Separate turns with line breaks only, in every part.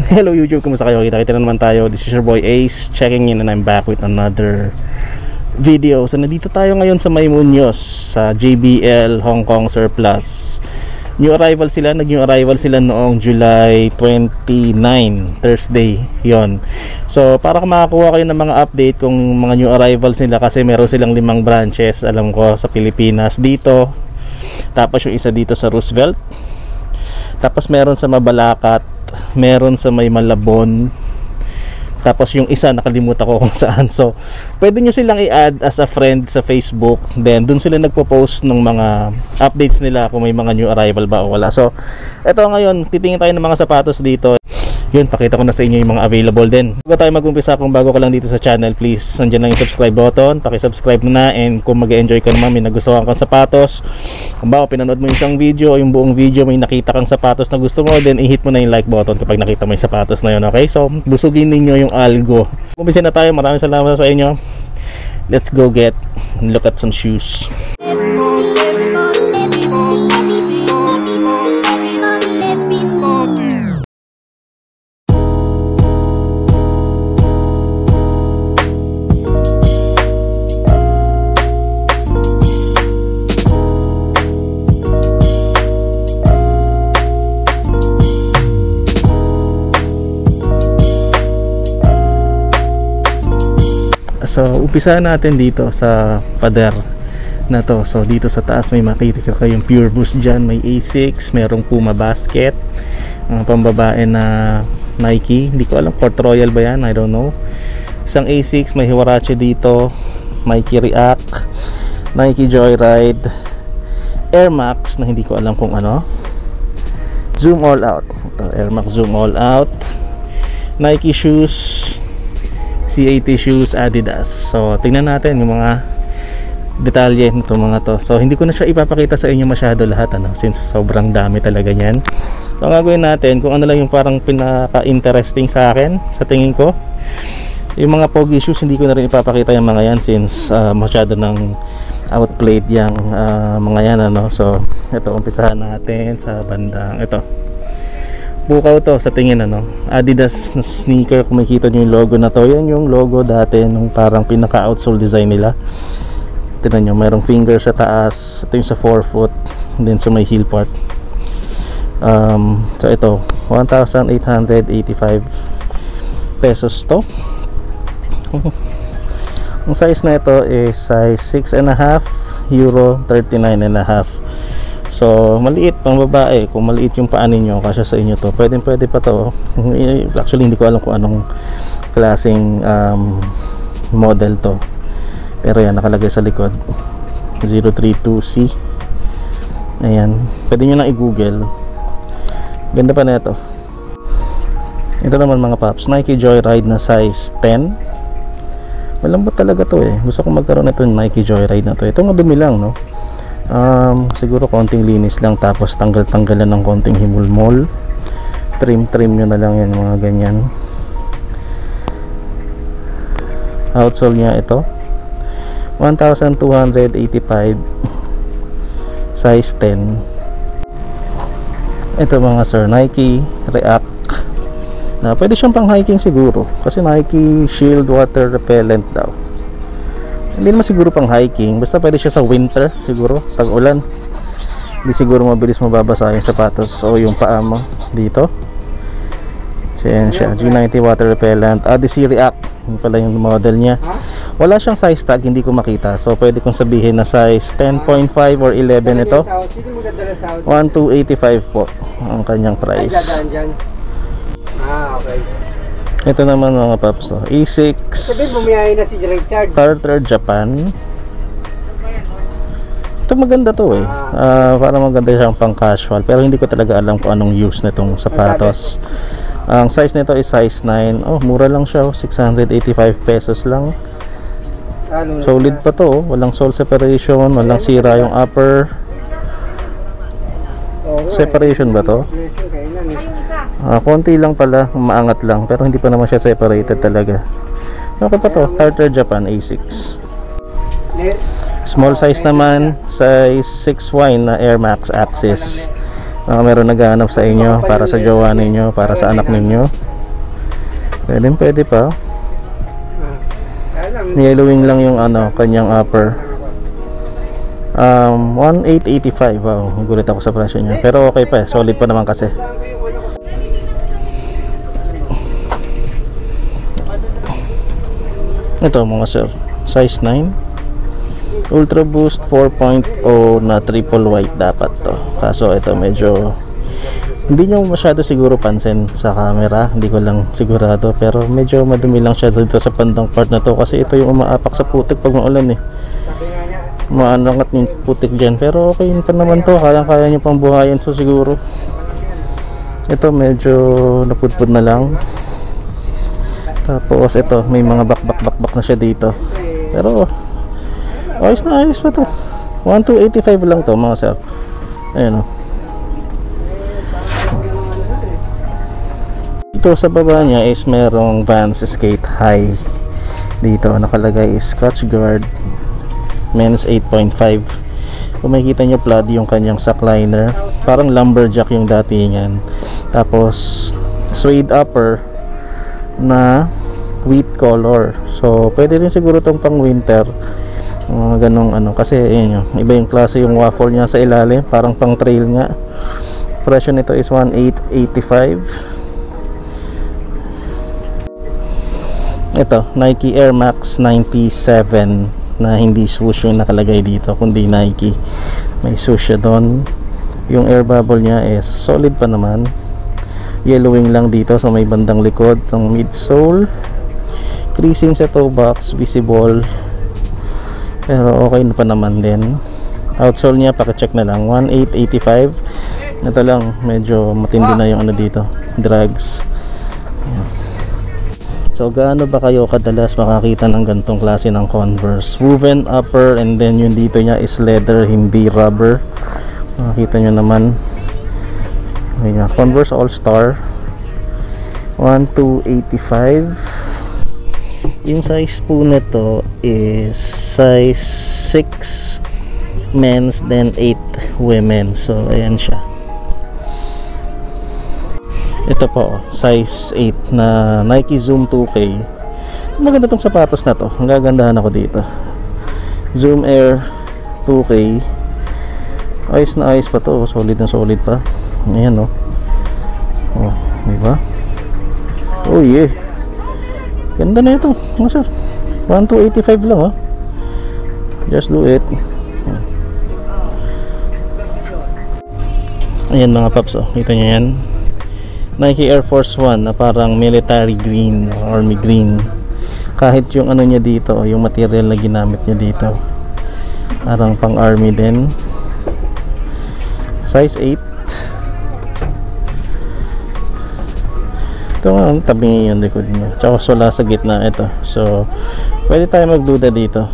Hello YouTube, kumusta kayo? Kita-kita na naman tayo. This is your boy Ace, checking in, and I'm back with another video. So nandito tayo ngayon sa Maymunyos, sa JBL Hong Kong Surplus. New arrival sila, nag-new arrival sila noong July 29, Thursday yon. So para makakuha kayo ng mga update kung mga new arrivals nila, kasi meron silang 5 branches, alam ko, sa Pilipinas dito. Tapos yung isa dito sa Roosevelt. Tapos meron sa Mabalacat, meron sa May Malabon. Tapos yung isa nakalimutan ko kung saan. So pwede nyo silang i-add as a friend sa Facebook. Then dun sila nagpo-post ng mga updates nila kung may mga new arrival ba o wala. So eto ngayon, titingin tayo ng mga sapatos dito. Yun, pakita ko na sa inyo yung mga available din. Bago tayo mag-umpisa, kung bago ka lang dito sa channel, please, nandiyan lang yung subscribe button, paki-subscribe na. And kung mag-enjoy ka naman, may nagustuhan kang sapatos, kung baka pinanood mo yung isang video o yung buong video, may nakita kang sapatos na gusto mo, then i-hit mo na yung like button kapag nakita mo yung sapatos na yun, okay? So busugin ninyo yung algo. Umpisa na tayo. Maraming salamat sa inyo. Let's go get and look at some shoes. So umpisa natin dito sa pader na to. So dito sa taas may makikita kayong Pure Boost dyan, may Asics, merong Puma Basket, pambabae na Nike, hindi ko alam, Port Royal ba yan, I don't know. Isang Asics, may Huarache dito, Nike React, Nike Joyride, Air Max na hindi ko alam kung ano, Zoom All Out, ito, Air Max Zoom All Out, Nike shoes, C80 shoes, Adidas. So tingnan natin yung mga detalye nito mga to. So hindi ko na siya ipapakita sa inyo masyado lahat, ano, since sobrang dami talaga niyan. So ang gagawin natin, kung ano lang yung parang pinaka-interesting sa akin, sa tingin ko, yung mga pogi shoes, hindi ko na rin ipapakita yung mga yan since masyado ng outplayed yung mga yan, ano. So ito, umpisahan natin sa bandang ito. Bukaw to sa tingin, ano, Adidas na sneaker. Kung makikita nyo yung logo na to, yan yung logo dati nung parang pinaka outsole design nila. Tignan nyo, mayroong finger sa taas. Ito yung sa forefoot, then sa may heel part. So ito 1,885 pesos to. Ang size na ito is size 6.5, euro 39.5. So maliit pang babae. Kung maliit yung paa ninyo, kasya sa inyo to, pwede pa to. Actually hindi ko alam kung anong klaseng model to, pero yan nakalagay sa likod 032C. Ayan, pwede nyo lang i-google. Ganda pa na ito. Ito naman mga paps, Nike Joyride na size 10. Malambot talaga to eh. Gusto kong magkaroon ito ng Nike Joyride na to. Ito nga dumi lang, no? Siguro konting linis lang, tapos tanggal-tanggalan ng konting himulmol, trim nyo na lang yan, mga ganyan. Outsole nya ito 1,285, size 10. Ito mga sir, Nike React na pwede siyang pang hiking siguro, kasi Nike Shield Water Repellent daw. Hindi naman siguro pang hiking, basta pwede siya sa winter siguro, tag-ulan. Hindi siguro mabilis mababasa yung sapatos o yung paa mo dito. So yan siya, G90 water repellent, Odyssey React, yun pala yung model niya. Wala siyang size tag, hindi ko makita, so pwede kong sabihin na size 10.5 or 11 ito. 1,285 po ang kanyang price.
Okay.
Ito naman mga paps, Asics Carter Japan. Ito maganda to eh, para maganda siyang pang casual, pero hindi ko talaga alam kung anong use nitong sapatos. Ang size nito is size 9. Oh, mura lang siya, 685 pesos lang. Solid pa to, walang sole separation, walang sira yung upper. Separation ba to? Konti lang pala, maangat lang, pero hindi pa naman siya separated talaga. Okay pa to, Carter Japan Asics. Small size naman, size 6Y na Air Max Axis. Meron naghahanap sa inyo para sa jowa ninyo, para sa anak ninyo, pwede pa. Yellowing lang yung kanyang upper. 1885. Wow, gulit ako sa presyo niya, pero okay pa, solid pa naman kasi. Ito mga sir, size 9, Ultra Boost 4.0 na triple white dapat to. Kaso ito medyo hindi nyo masyado siguro pansin sa camera, hindi ko lang sigurado, pero medyo madumi lang siya dito sa bandang part na to, kasi ito yung umaapak sa putik pag maulan maanangat yung putik dyan. Pero okay pa naman to, kaya nyo pang buhayin. So siguro ito medyo napudpud na lang. Tapos ito may mga bakbak na siya dito, pero ayos pa to. 1285 lang to mga sir. Ayan Ito sa baba niya is merong Vans Skate High. Dito nakalagay is Scotch Guard men's 8.5. Kung makikita nyo plaid yung kanyang sack liner, parang lumberjack yung dati niyan. Tapos suede upper na wheat color. So pwede rin siguro tong pang winter, ganong kasi yun, iba yung klase yung waffle niya sa ilalim, parang pang trail nga. Presyo nito is 1885. Ito Nike Air Max 97 na hindi swoosh yung nakalagay dito, kundi Nike. May swoosh siya doon. Yung air bubble niya is solid pa naman. Yellowing lang dito sa may bandang likod ng midsole. Creasing sa toe box visible, pero okay na pa naman din. Outsole niya pakicheck na lang, 1885. Ito lang medyo matindi na yung dito, drags. So gaano ba kayo kadalas makakita ng gantong klase ng Converse? Woven upper, and then yung dito niya is leather, hindi rubber. Makikita nyo naman. Ayan, Converse All Star 1285. Yung size po nito is size 6 men's, then 8 women. So ayan siya. Ito po size 8 na Nike Zoom 2K. Maganda tong sapatos na to, ang gagandahan ako dito. Zoom Air 2K. Ayos na ayos pa to, solid na solid pa. Ayan diba? Oh yeah, ganda na ito mga sir. 1285 lang just do it. Ayan mga paps, kita nyo yan, Nike Air Force 1 na parang military green, army green. Kahit yung niya dito, yung material na ginamit niya dito, parang pang army din. Size 8. Ito nga, tabi yung likod niya, tsaka wala sa gitna ito. So pwede tayo magduda dito.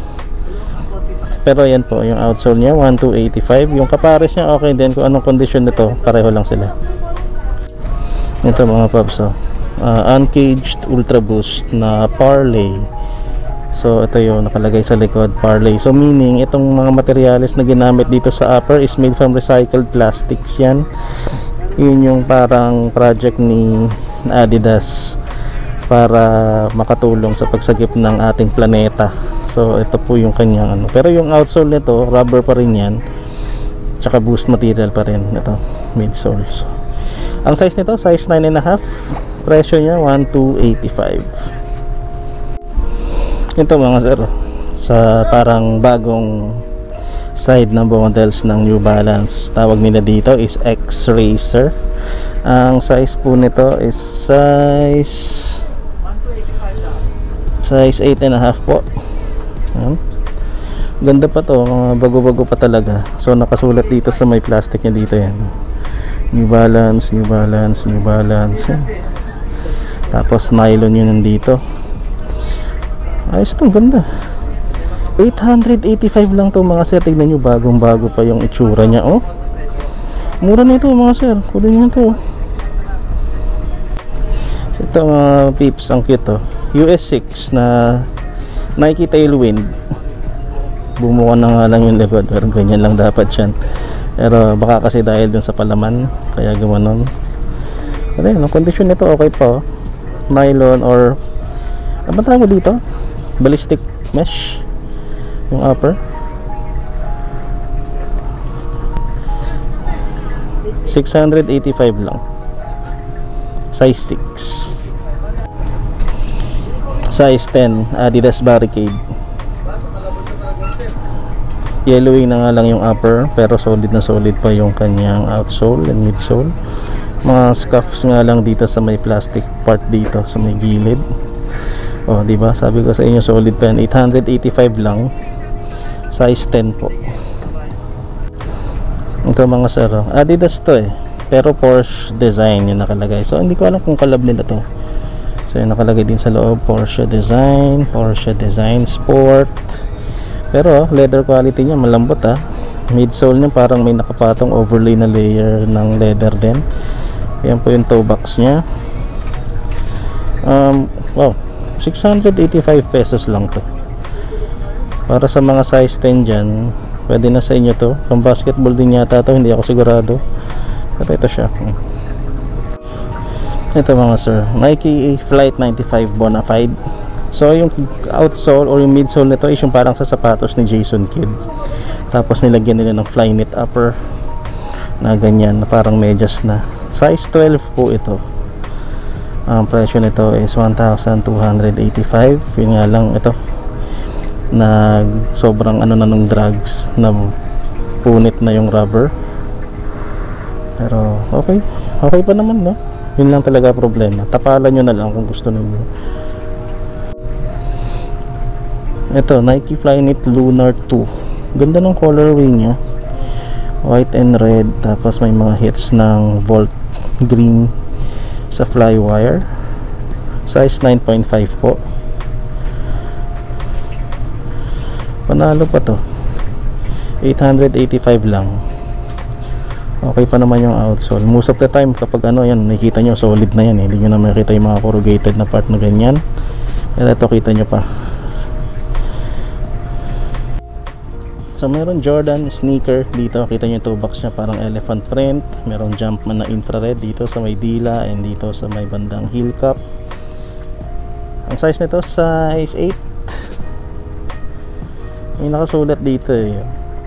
Pero yan po yung outsole niya, 1285. Yung kapares niya okay din, kung anong condition nito pareho lang sila. Ito mga paps, uncaged Ultra Boost na Parley. So ito yung nakalagay sa likod, Parley. So meaning itong mga materials na ginamit dito sa upper is made from recycled plastics yan. Yun yung parang project ni Adidas para makatulong sa pagsagip ng ating planeta. So ito po yung kanyang pero yung outsole nito rubber pa rin yan, tsaka boost material pa rin ito, midsole. So, ang size nito size 9.5, presyo niya 1285. Ito mga sir, sa parang bagong side ng models ng New Balance, tawag nila dito is X-Racer. Ang size po nito is size 8.5 po. Ganda pa to, bago-bago pa talaga. So nakasulat dito sa may plastic niya dito yan, New Balance, New Balance, New Balance yan. Tapos nylon yun nandito. Ayos to, ganda. 885 lang to mga sir. Tignan nyo, bagong bago pa yung itsura nya. Mura na ito mga sir, kunin nyo to. Ito mga peeps, ang cute US 6 na Nike Tailwind. Bumuka na nga lang yung likod, pero ganyan lang dapat yan. Pero baka kasi dahil dun sa palaman kaya gumanon. Pero yun, ang condition nito okay pa, oh. Nylon or ano tawag dito? Ballistic mesh yung upper. 685 lang. Size 6. Size 10 Adidas Barricade. Yellowing na nga lang yung upper, pero solid na solid pa yung kanyang outsole and midsole. Mga scuffs nga lang dito sa may plastic part dito sa may gilid. Oh, di ba? Sabi ko sa inyo solid pa yan. 885 lang. Size 10 po. Ito mga sir, Adidas to eh. Pero Porsche design yung nakalagay. So hindi ko alam kung collab nila to. So yung nakalagay din sa loob, Porsche design Sport. Pero leather quality niya malambot ah. Midsole niya parang may nakapatong overlay na layer ng leather din. Yan po yung toe box niya. Wow, 685 pesos lang to. Para sa mga size 10 dyan, pwede na sa inyo to. Pang basketball din yata to, hindi ako sigurado. Pero ito siya. Ito mga sir, Nike Flight 95 Bonafide. So yung outsole or yung midsole nito is yung parang sa sapatos ni Jason Kidd. Tapos nilagyan nila ng Flyknit upper na ganyan, na parang medyas na. Size 12 po ito. Ang presyo nito is 1,285. Yun nga lang ito, sobrang ano na nung drugs na punit na yung rubber. Pero okay pa naman, no? Yun lang talaga problema. Tapalan nyo na lang kung gusto niyo. Ito, Nike Flyknit Lunar 2. Ganda ng colorway nya, white and red. Tapos may mga hits ng Volt green sa flywire. Size 9.5 po. Panalo pa to. 885 lang. Okay pa naman yung outsole. Most of the time kapag ano yan, nakikita nyo solid na yan eh. Hindi nyo na makikita yung mga corrugated na part na ganyan. Pero ito kita nyo pa. So meron Jordan sneaker dito. Kita nyo yung toe box nya parang elephant print. Meron Jumpman na infrared dito sa may dila and dito sa may bandang heel cup. Ang size nito size 8. May nakasulat dito eh,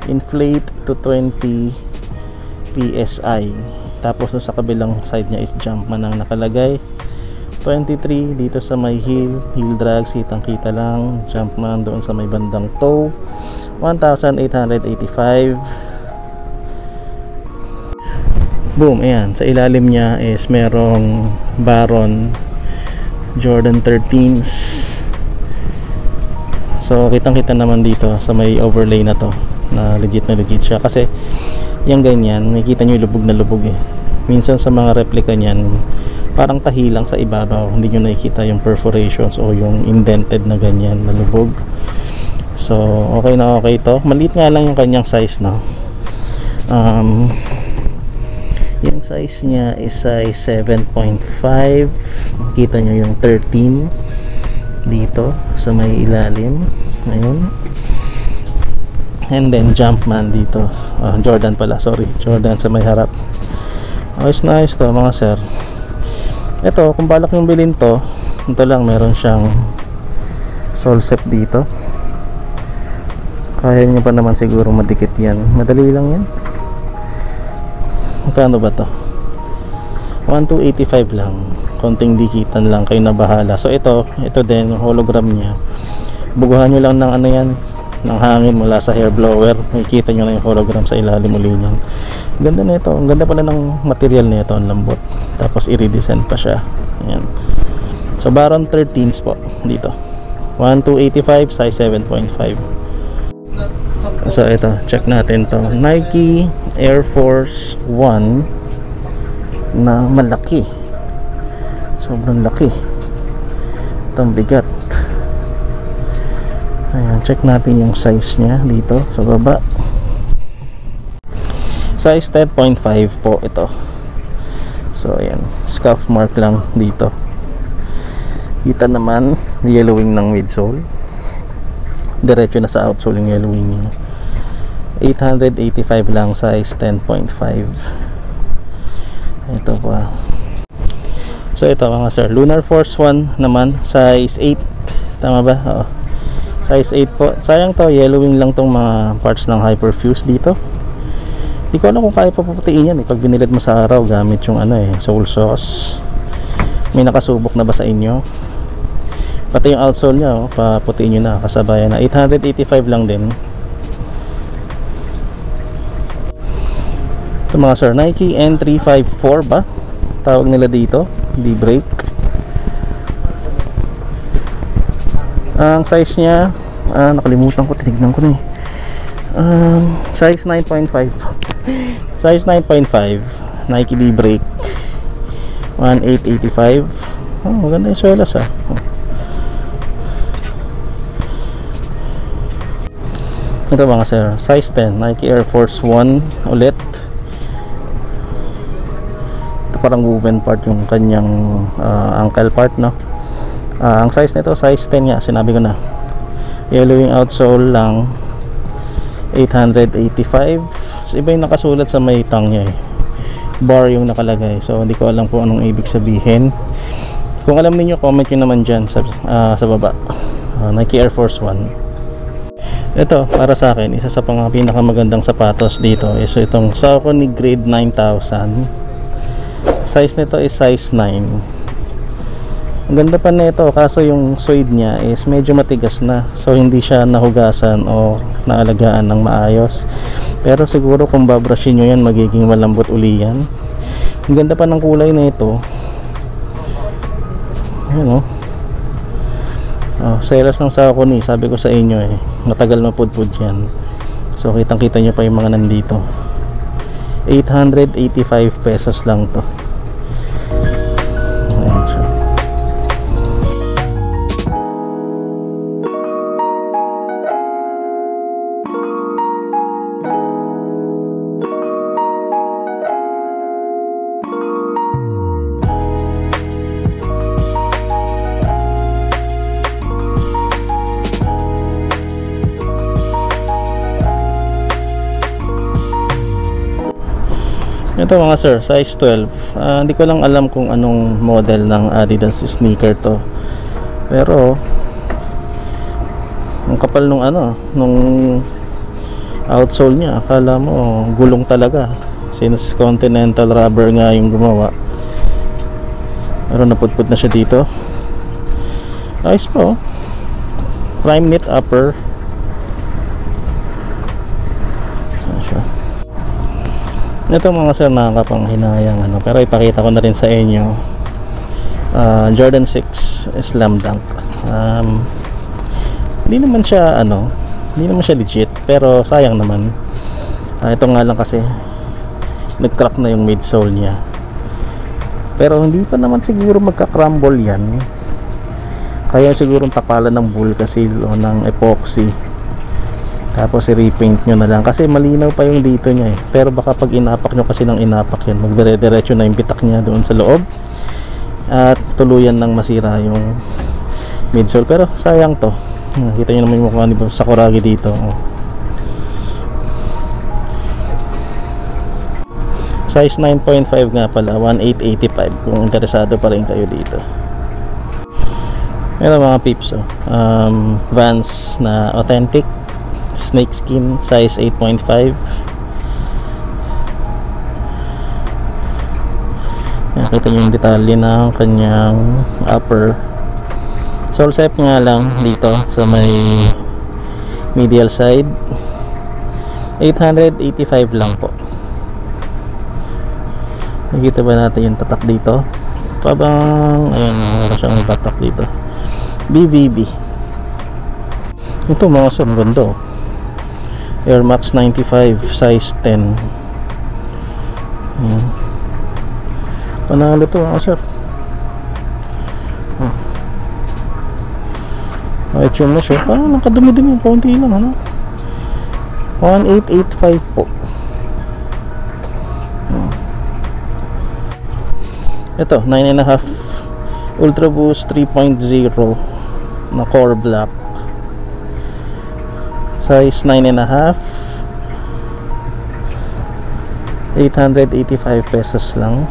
inflate to 20 PSI. Tapos sa kabilang side nya is Jumpman ang nakalagay. 23 dito sa may heel drags, kitang kita lang. Jumpman doon sa may bandang toe. 1,885. Boom, ayan. Sa ilalim niya is merong Baron Jordan 13s. So kitang kita naman dito sa may overlay na to, na legit siya. Kasi yung ganyan, makikita nyo yung lubog na lubog eh. Minsan sa mga replica niyan, parang tahi lang sa ibabaw, hindi nyo nakikita yung perforations o yung indented na ganyan na lubog. So okay na okay to. Maliit nga lang yung kanyang size, no? Yung size niya is size 7.5. Kita nyo yung 13 dito sa may ilalim. Ayun. And then Jumpman dito. Jordan pala, sorry. Jordan sa may harap. Ayos na ayos to mga sir. Ito, kung balak yung bilhin to, ito lang, meron siyang sole set dito. Kaya nyo pa naman siguro madikit yan. Madali lang yan. Magkano ba to? 1,285 lang. Konting dikitan lang, kayo na bahala. So ito din yung hologram niya. Buguhan nyo lang ng ano yan, ng hangin mula sa hair blower. Makikita nyo na yung hologram sa ilalim uli niyan. Ganda na ito. Ang ganda pala ng material na ito, ang lambot. Tapos i-redesign pa siya. Ayan. So Baron 13s po dito. 1,285, size 7.5. So ito, check natin to. Nike Air Force 1 na malaki. Sobrang laki. Itong bigat. Ayan, check natin yung size nya dito sa baba. Size 10.5 po ito. So ayan, scuff mark lang dito. Kita naman yellowing ng midsole. Diretso na sa outsole yung yellowing niya. 885 lang, size 10.5. Ito pa. So ito mga sir, Lunar Force 1 naman, size 8. Tama ba? Oo. Size 8 po. Sayang to, yellowing lang tong mga parts ng Hyperfuse dito. Hindi ko alam kung kaya pa puputiin yan pag binilad mo sa araw gamit yung soul sauce. May nakasubok na ba sa inyo? Pati yung outsole nya, paputiin nyo na, kasabayan na. 885 lang din. Ito mga sir, Nike N354 ba? Tawag nila dito, di brake. Ang size nya, nakalimutan ko, tinignan ko na eh. Size 9.5. Size 9.5, Nike di brake, 1885. Maganda yung swelas ah. Ito mga sir, size 10, Nike Air Force 1 ulit. Parang woven part yung kanyang ankle part, no? Ang size nito size 10 nga, sinabi ko na. Yellowing outsole lang, 885. So, iba yung nakasulat sa may tang nya eh. Bar yung nakalagay, so hindi ko alam kung anong ibig sabihin. Kung alam niyo, comment nyo naman dyan sa baba. Nike Air Force 1. Ito para sa akin, isa sa pinakamagandang sapatos dito is itong Saucony Grade 9000. Size nito is size 9. Ang ganda pa nito, kaso yung suede niya is medyo matigas na, so hindi siya nahugasan o naalagaan ng maayos. Pero siguro kung babrushin nyo yan, magiging malambot uli yan. Ang ganda pa ng kulay nito. Ayan selas ng Saucony, sabi ko sa inyo matagal mapudpud yan. So kitang kita nyo pa yung mga nandito. 885 pesos lang to. Ayan siya. Ito mga sir, size 12. Hindi ko lang alam kung anong model ng Adidas sneaker to. Pero ang kapal nung nung outsole niya, akala mo gulong talaga. Since Continental rubber nga yung gumawa. Pero napudpud na siya dito. Ayos po. Prime knit upper. Ito mga sir, nakakapanghinayang pero ipakita ko na rin sa inyo. Jordan 6 Slam Dunk. Hindi naman siya legit, pero sayang naman. Ito nga lang kasi nag-crack na yung midsole niya. Pero hindi pa naman siguro magka-crumble yan. Kaya siguro tapalan ng Vulcasil o ng epoxy. Tapos i-repaint nyo na lang kasi malinaw pa yung dito nya pero baka pag inapak nyo kasi ng inapak yan, magdire-diretso na yung bitak nya doon sa loob at tuluyan nang masira yung midsole. Pero sayang to. Kita nyo naman yung mukha ni Sakuragi dito. Size 9.5 nga pala, 1885 kung interesado pa rin kayo dito. Meron mga peeps Vans na authentic snakeskin, size 8.5. Nakita nyo yung detalye ng kanyang upper sole set nga lang dito sa may medial side. 885 lang po. Nakikita ba natin yung tatak dito? Pabang ayun, meron siyang batak dito. BVB. Ito mga sir, ganda Air Max 95 size 10. Ayan. Panalo to mga sir. Kahit yun na siya, parang nakadumi-dumi, konti lang 1885 po. Ito 9.5 Ultra Boost 3.0 na core black, size 9.5. 885 pesos lang.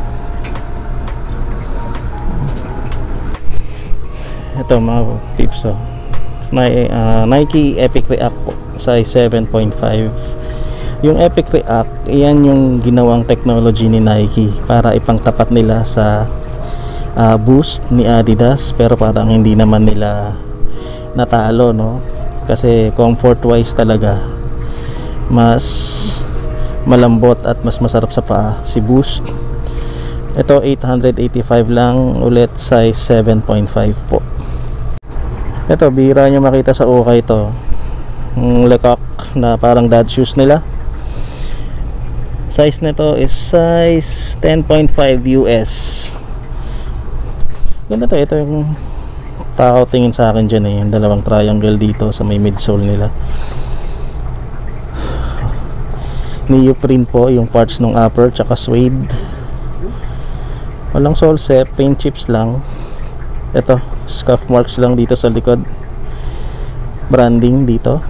Ito mga peeps, Nike Epic React po, size 7.5. Yung Epic React, iyan yung ginawang technology ni Nike para ipangtapat nila sa Boost ni Adidas, pero parang hindi naman nila natalo, no? Kasi comfort wise talaga mas malambot at mas masarap sa paa si Boost. Ito 885 lang, ulit size 7.5 po. Ito bihira nyo makita sa ukay ito, yung Lecoq na parang dad shoes nila. Size nito is size 10.5 US. Ganda to. Ito yung tao tingin sa akin dyan, yung dalawang triangle dito sa may midsole nila. Neoprene po yung parts ng upper, tsaka suede. Walang sole set, paint chips lang. Ito, scuff marks lang dito sa likod. Branding dito.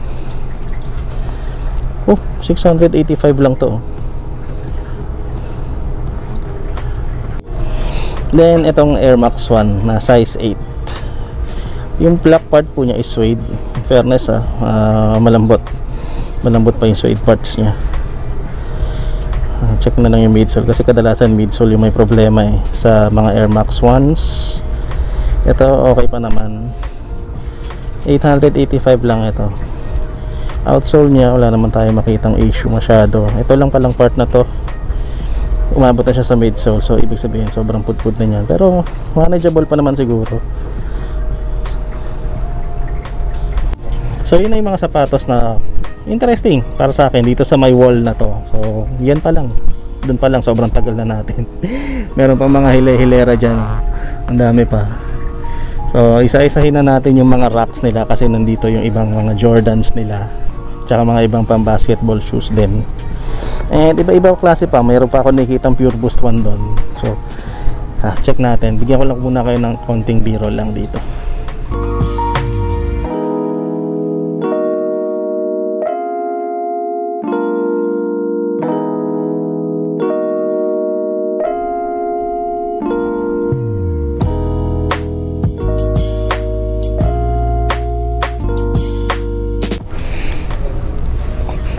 685 lang to. Then itong Air Max 1 na size 8. Yung black part po niya is suede. In fairness, malambot pa yung suede parts niya. Check na lang yung midsole, kasi kadalasan midsole yung may problema sa mga Air Max 1s. Ito okay pa naman. 885 lang ito. Outsole niya wala naman tayo makitang issue masyado. Ito lang palang part na to, umabot na siya sa midsole, so ibig sabihin sobrang pudpud na niyan, pero manageable pa naman siguro. So yun na yung mga sapatos na interesting para sa akin dito sa my wall na to. So yan pa lang, dun pa lang sobrang tagal na natin. Meron pa mga hilera dyan, ang dami pa. So isa-isahin na natin yung mga racks nila, kasi nandito yung ibang mga Jordans nila, tsaka mga ibang pang basketball shoes din. And iba-iba klase pa, mayroon pa ako nakikitang Pure Boost 1 doon. So check natin, bigyan ko lang muna kayo ng konting b-roll lang dito.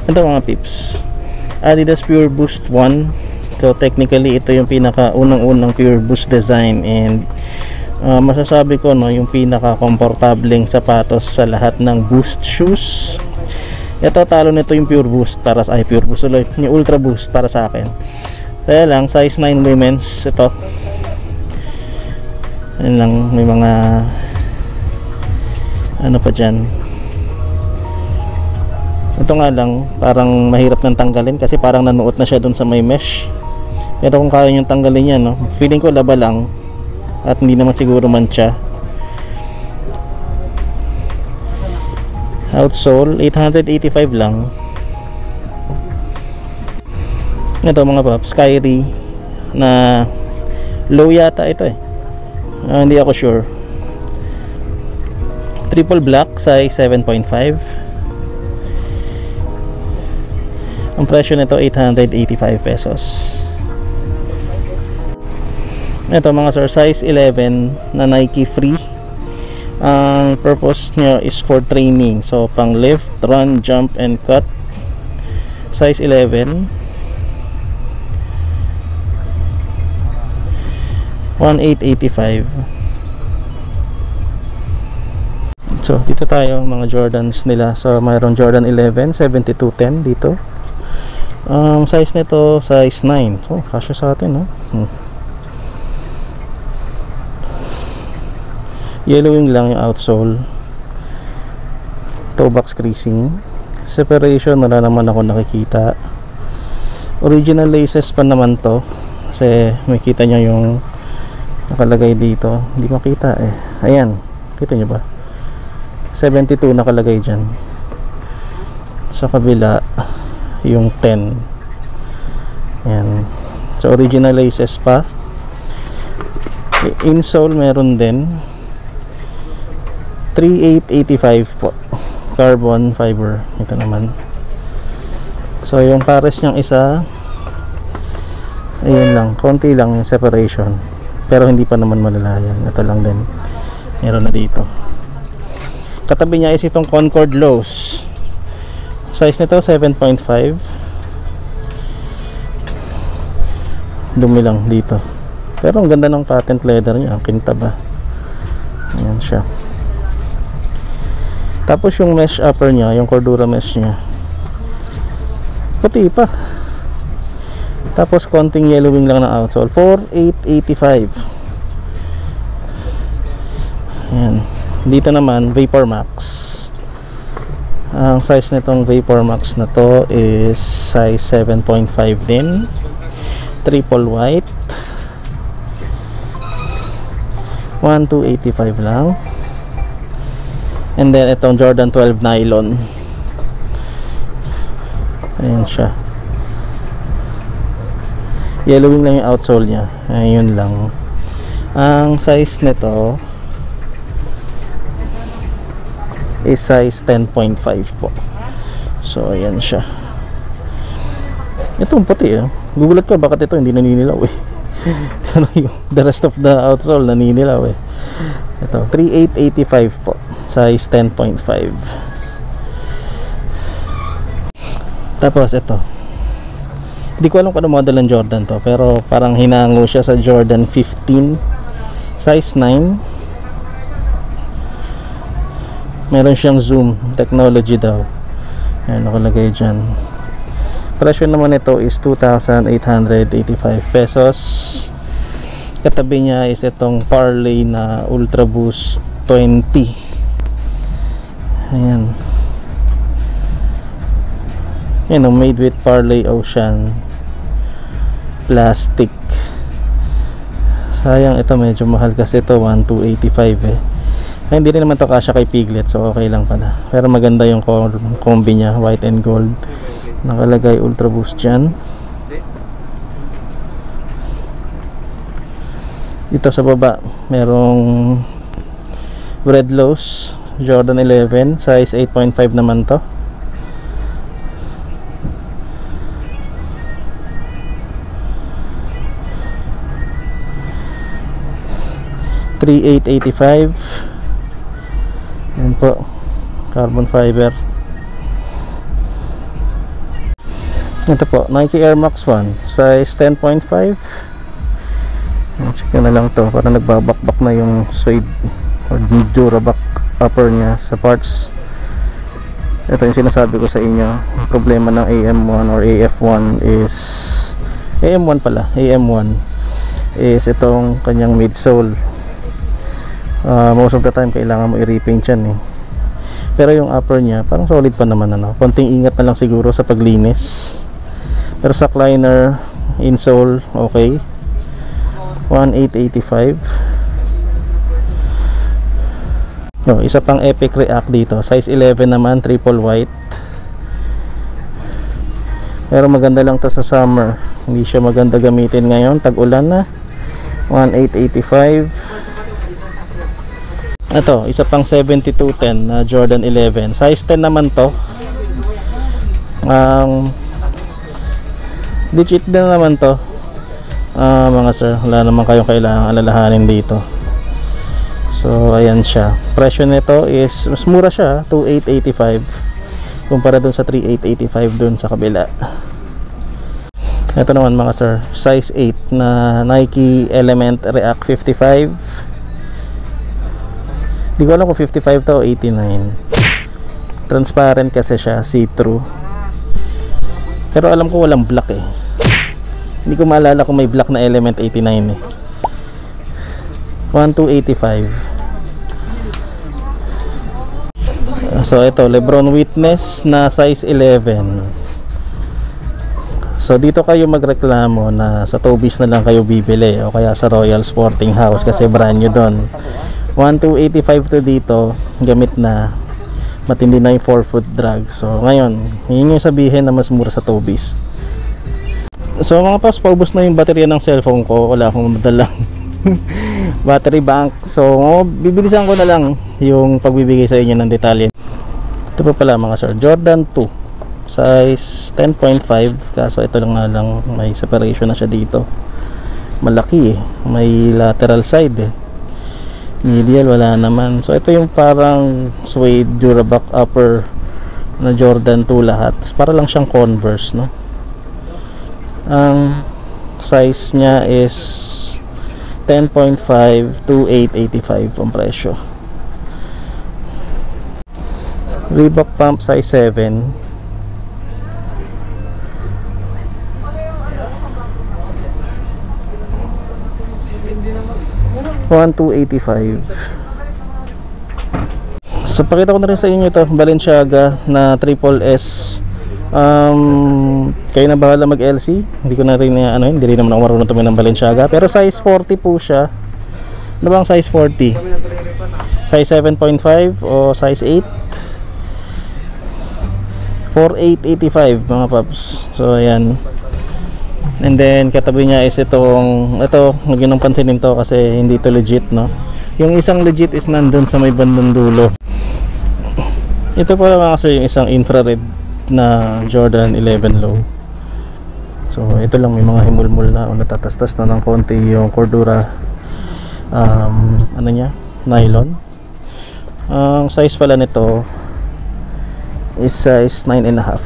Ito mga pips, Adidas Pure Boost 1. So technically ito yung pinaka unang Pure Boost design, and masasabi ko, no, yung pinaka komportableng sapatos sa lahat ng Boost shoes. Ito, talo nito yung Pure Boost para sa Pure Boost ulit, yung Ultra Boost para sa akin. Kaya lang size 9 women's ito. Yan lang, may mga ano pa dyan. Ito nga lang, parang mahirap nang tanggalin kasi parang nanuot na siya dun sa may mesh. Pero kung kaya nyo tanggalin yan, no, feeling ko laba lang at hindi naman siguro mancha. Outsole 885 lang. Ito mga paps, Kyrie na low yata ito hindi ako sure. Triple black, size 7.5. Ang presyo nito 885 pesos. Ito mga sir, size 11 na Nike Free. Ang purpose nyo is for training, so pang lift, run, jump, and cut. Size 11, 1885. So dito tayo mga Jordans nila. So mayroon Jordan 11 7210 dito. Size nito size 9. So kasya sa atin, no? Yellowing lang yung outsole. Toe box creasing. Separation wala naman ako nakikita. Original laces pa naman to, kasi makita nyo yung nakalagay dito. Hindi makita ayan, kita nyo ba? 72 nakalagay dyan. Sa kabila yung 10. Ayan. So original laces pa. Insole meron din. 3885 po. Carbon fiber. Ito naman. So yung pares niyang isa Ayun lang, konti lang yung separation, pero hindi pa naman malala yan. Ito lang din, meron na dito. Katabi niya is itong Concord Lows. Size nito 7.5. Dumi lang dito, pero ang ganda ng patent leather niya, ang kintab. Ayan siya. Tapos yung mesh upper niya, yung Cordura mesh niya, puti pa. Tapos konting yellowing lang ng outsole. 4,885. Ayan. Dito naman Vapor Max. Ang size nitong Vapor Max na to is size 7.5 din, triple white. 1,285 lang. And then itong Jordan 12 nylon. Ayan siya. Yellowing lang yung outsole niya. Ayun lang. Ang size nito is size 10.5 po. So ayan siya. Itong puti gugulat ko bakit ito hindi naninilaw Ano yung the rest of the outsole naninilaw Ito 3,885 po, size 10.5. Tapos ito, hindi ko alam kung ano model ng Jordan to, pero parang hinango siya sa Jordan 15, size 9. Meron siyang zoom technology daw. Ayan, nakalagay dyan. Presyo naman ito is 2,885 pesos. Katabi niya is itong Parley na Ultra Boost 20. Ayan. Yan, made with Parley Ocean plastic. Sayang ito, medyo mahal kasi ito, 1,285 Ay, hindi rin naman to kasya kay Piglet, so okay lang pala. Pero maganda yung combi niya, white and gold. Nakalagay Ultra Boost dyan. Dito sa baba merong Red Lows Jordan 11, size 8.5 naman to. $3,885. Yan po, carbon fiber. Ito po, Nike Air Max 1, size 10.5. Check na lang to, para nagbabakbak na yung suede or Duraback upper niya sa parts. Ito yung sinasabi ko sa inyo, problema ng AM1 or AF1 is AM1 pala, AM1 is itong kanyang midsole. Most of the time kailangan mo i-repaint yan pero yung upper niya parang solid pa naman, konting ingat na lang siguro sa paglinis. Pero sa liner, insole, okay. 1,885. Isa pang Epic React dito, size 11 naman, triple white. Pero maganda lang to sa summer, hindi siya maganda gamitin ngayon, tag-ulan na. 1,885. Ito, isa pang 7210 na Jordan 11, size 10 naman to. Legit din naman to. Mga sir, wala naman kayong kailangang alalahanin dito. So ayan siya, presyo nito is mas mura siya, 2,885 kumpara dun sa 3,885 dun sa kabila. Ito naman mga sir, size 8 na Nike Element React 55. Di ko alam kung 55 to o 89. Transparent kasi siya, see-through. Pero alam ko walang black Hindi ko maalala kung may black na Element 89 1,285. So ito, Lebron Witness na size 11. So dito kayo magreklamo na sa Tobies na lang kayo bibili o kaya sa Royal Sporting House kasi brand new doon. 1,285 to dito, gamit na, matindi na yung 4-foot drag. So ngayon, yun yung sabihin na mas mura sa Tobies. So mga paps, paubos na yung baterya ng cellphone ko, wala akong madalang battery bank. So bibilisan ko na lang yung pagbibigay sa inyo ng detalye. Ito pa pala mga sir, Jordan 2, size 10.5, kaso ito lang nga lang may separation na siya dito. Malaki eh, may lateral side eh, medial wala naman. So ito yung parang suede Duraback upper na Jordan 2 lahat, para lang siyang Converse, no? Ang size niya is 10.5 to 885 ang presyo. Reebok pump size 7, 1,285. So pakita ko na rin sa inyo to, Balenciaga na triple S. Kayo na bahala mag LC, hindi ko na rin hindi rin naman ako marunong tumingin ng Balenciaga, pero size 40 po siya. Ano bang size 40? Size 7.5 o size 8? 4,885 mga paps. So ayan. And then katabi niya is ito, huwag nyo nang pansinin to kasi hindi to legit, no? Yung isang legit is nandun sa may bandang dulo. Ito pala mga sir, yung isang infrared na Jordan 11 low. So ito lang, may mga himulmul na o natatastas na ng konti yung cordura, nylon. Ang size pala nito is size 9.5.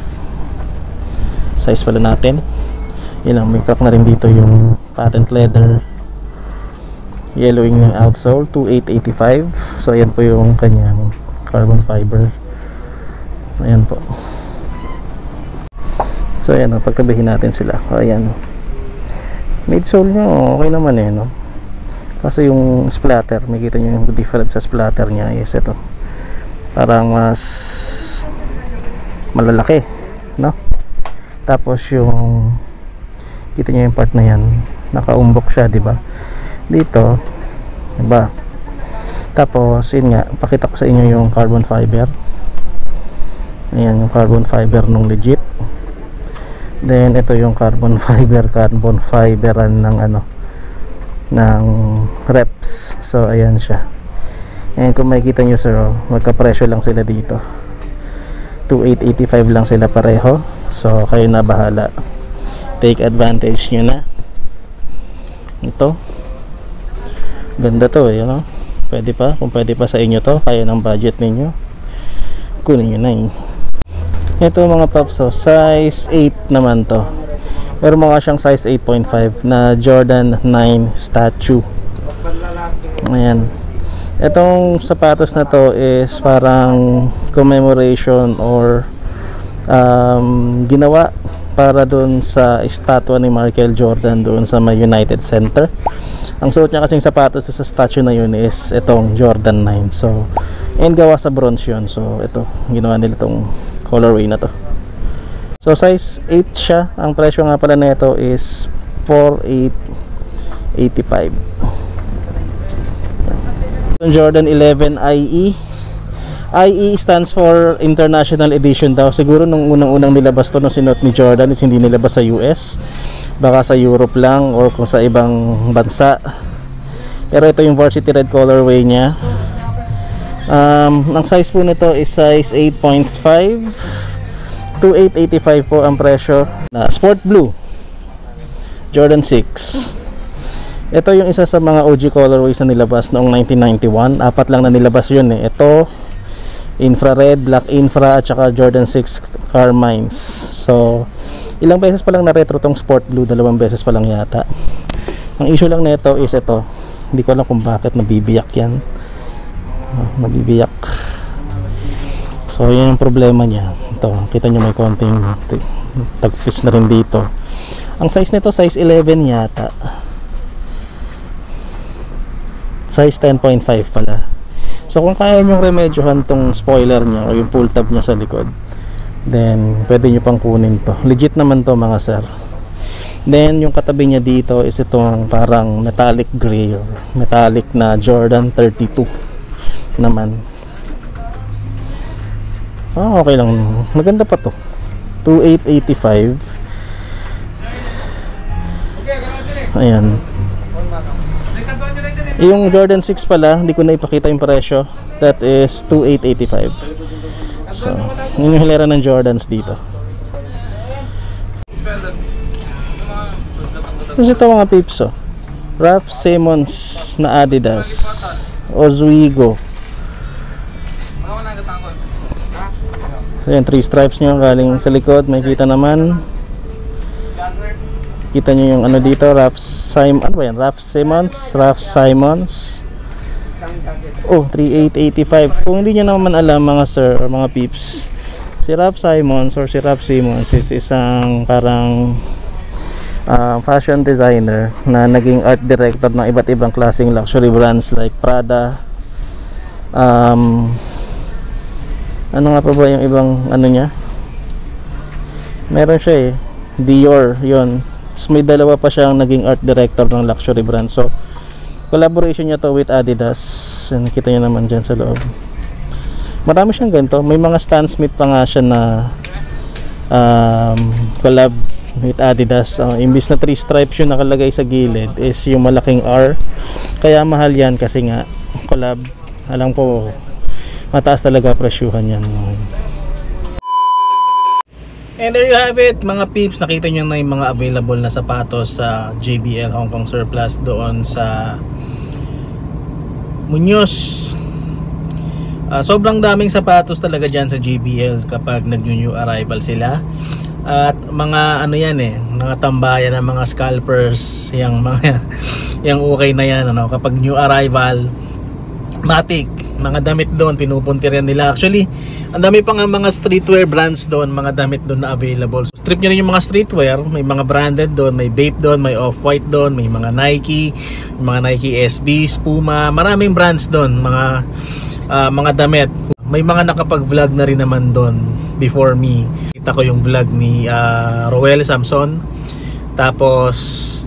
Size pala natin yun lang. May crack na rin dito yung patent leather, yellowing ng outsole, 2,885. So ayan po yung kanyang carbon fiber. Ayan po. So ayan, pagtabihin natin sila. Ayan, midsole nyo okay naman eh, no? Kasi yung splatter, makita nyo yung difference sa splatter nya is ito, parang mas malalaki, no? Tapos yung kita nyo yung part na yan, nakaumbok siya, diba? Dito, diba? Tapos yun nga, pakita ko sa inyo yung carbon fiber. Ayan yung carbon fiber nung legit. Then ito yung carbon fiberan ng ng reps. So ayan siya. And kung makikita nyo sir, magkapresyo lang sila dito, 2,885 lang sila pareho. So kayo na bahala, take advantage nyo na. Ito ganda to eh, no? Pwede pa, kung pwede pa sa inyo to, kaya ng budget ninyo, kunin nyo na eh. Ito mga paps, so size 8 naman to, pero mga siyang size 8.5 na Jordan 9 statue. Ayan, itong sapatos na to is parang commemoration or ginawa para doon sa estatwa ni Michael Jordan doon sa may United Center. Ang suot niya kasing sapatos sa statue na yun is itong Jordan 9. So and gawa sa bronze yun. So ito, ginawa nila itong colorway na to. So size 8 siya. Ang presyo nga pala na ito is 4,885. Jordan 11 IE. IE stands for International Edition daw. Siguro nung unang-unang nilabas to, nung sinuot ni Jordan is hindi nilabas sa US, baka sa Europe lang or kung sa ibang bansa. Pero ito yung varsity red colorway nya. Ang size po nito is size 8.5 to 885 po ang presyo. Sport blue Jordan 6. Ito yung isa sa mga OG colorways na nilabas noong 1991. Apat lang na nilabas yun eh. Ito, infrared, black infra, at saka Jordan 6 Carmines. So ilang beses pa lang na retro tong sport blue, 2 beses pa lang yata. Ang issue lang nito is ito, hindi ko alam kung bakit nabibiyak yan. Nabibiyak. So yun yung problema niya. Ito, kita nyo may konting tagpis na rin dito. Ang size nito size 11 yata, size 10.5 pala. So kung kaya nyo remedyohan tong spoiler nya o yung pull tab nya sa likod, then pwede nyo pang kunin to. Legit naman to mga sir. Then yung katabi nya dito is itong parang metallic gray or metallic na Jordan 32 naman. Okay lang, maganda pa to, 2,885. Ayan. Yung Jordan 6 pala, hindi ko na ipakita yung presyo. That is 2,885. So, yun yung hilera ng Jordans dito. Tapos ito mga peeps, oh. Raf Simons na Adidas Oswego. So yan, 3 stripes nyo galing sa likod. May kita naman. Kita nyo yung ano dito, Raf Simons. Ano ba yan? Raf Simons. Oh, 3885. Kung hindi nyo naman alam mga sir or mga peeps, si Raf Simons or si Raf Simons is isang parang fashion designer na naging art director ng iba't ibang klaseng luxury brands like Prada. Ano nga pa ba yung ibang ano niya? Meron siya eh, Dior, yun. So, may dalawa pa siyang naging art director ng luxury brand. So collaboration niya to with Adidas. Nakita niyo naman dyan sa loob. Marami siyang ganito. May mga Stan Smith pa nga siya na collab with Adidas. Imbis na 3 stripes yung nakalagay sa gilid is yung malaking R. Kaya mahal yan kasi nga collab. Alam ko mataas talaga presyuhan yan. And there you have it mga peeps. Nakita nyo na yung mga available na sapatos sa JBL Hong Kong Surplus doon sa Muñoz. Sobrang daming sapatos talaga dyan sa JBL kapag nag-new arrival sila. At mga ano yan eh, mga tambayan ng mga scalpers, yung mga yung okay na yan ano, kapag new arrival, matik, mga damit doon pinupuntiran nila. Actually, ang dami pa nga mga streetwear brands doon, mga damit doon na available. So, strip nyo rin yung mga streetwear, may mga branded doon, may Bape doon, may Off-White doon, may mga Nike, SB, Puma, maraming brands doon, mga damit. May mga nakapag-vlog na rin naman doon before me. Kita ko yung vlog ni Roel Samson. Tapos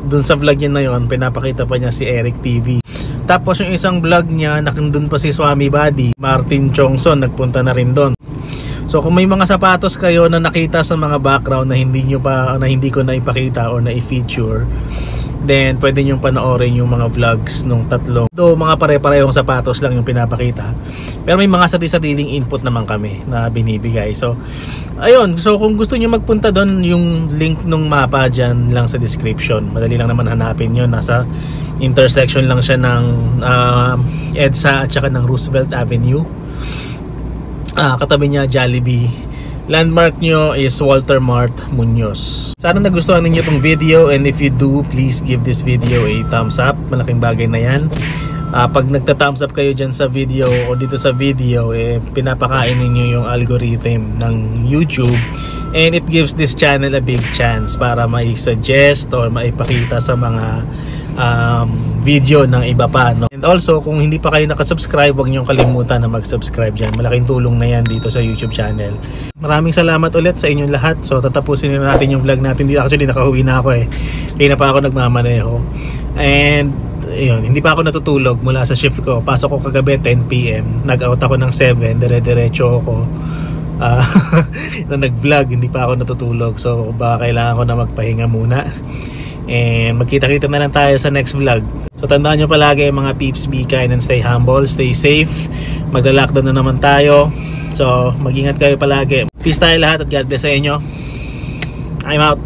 doon sa vlog niya na yon, pinapakita pa niya si Eric TV. Tapos yung isang vlog niya, nakandun pa si Swami Buddy, Martin Chongson, nagpunta na rin doon. So kung may mga sapatos kayo na nakita sa mga background na hindi ko na ipakita o na i-feature, then pwede nyo panoorin yung mga vlogs nung tatlo. Do mga pare-parehong sapatos lang yung pinapakita. Pero may mga sari-sariling input naman kami na binibigay. So ayun, so kung gusto nyo magpunta doon, yung link nung mapa dyan lang sa description. Madali lang naman hanapin yun. Nasa intersection lang siya ng EDSA at saka ng Roosevelt Avenue. Katabi niya Jollibee. Landmark nyo is Walter Mart Muñoz. Sana nagustuhan ninyo itong video, and if you do, please give this video a thumbs up. Malaking bagay na yan. Pag nagta-thumbs up kayo dyan sa video o dito sa video, pinapakain ninyo yung algorithm ng YouTube, and it gives this channel a big chance para mai-suggest or maipakita sa mga video ng iba pa, no? And also, kung hindi pa kayo nakasubscribe, huwag niyong kalimutan na mag-subscribe dyan. Malaking tulong na yan dito sa YouTube channel. Maraming salamat ulit sa inyong lahat. So tatapusin na natin yung vlog natin. Actually, nakauwi na ako eh. Kaya na pa ako nagmamaneho. And yun, hindi pa ako natutulog mula sa shift ko. Pasok ko kagabi 10 PM. Nag-out ako ng 7. Dire-diretso ako na nag-vlog. Hindi pa ako natutulog. So baka kailangan ko na magpahinga muna. And magkita-kita na lang tayo sa next vlog. So tandaan nyo palagi mga peeps, be kind and stay humble, stay safe. Magla-lockdown na naman tayo. So mag-ingat kayo palagi. Peace tayo lahat at God bless sa inyo. I'm out.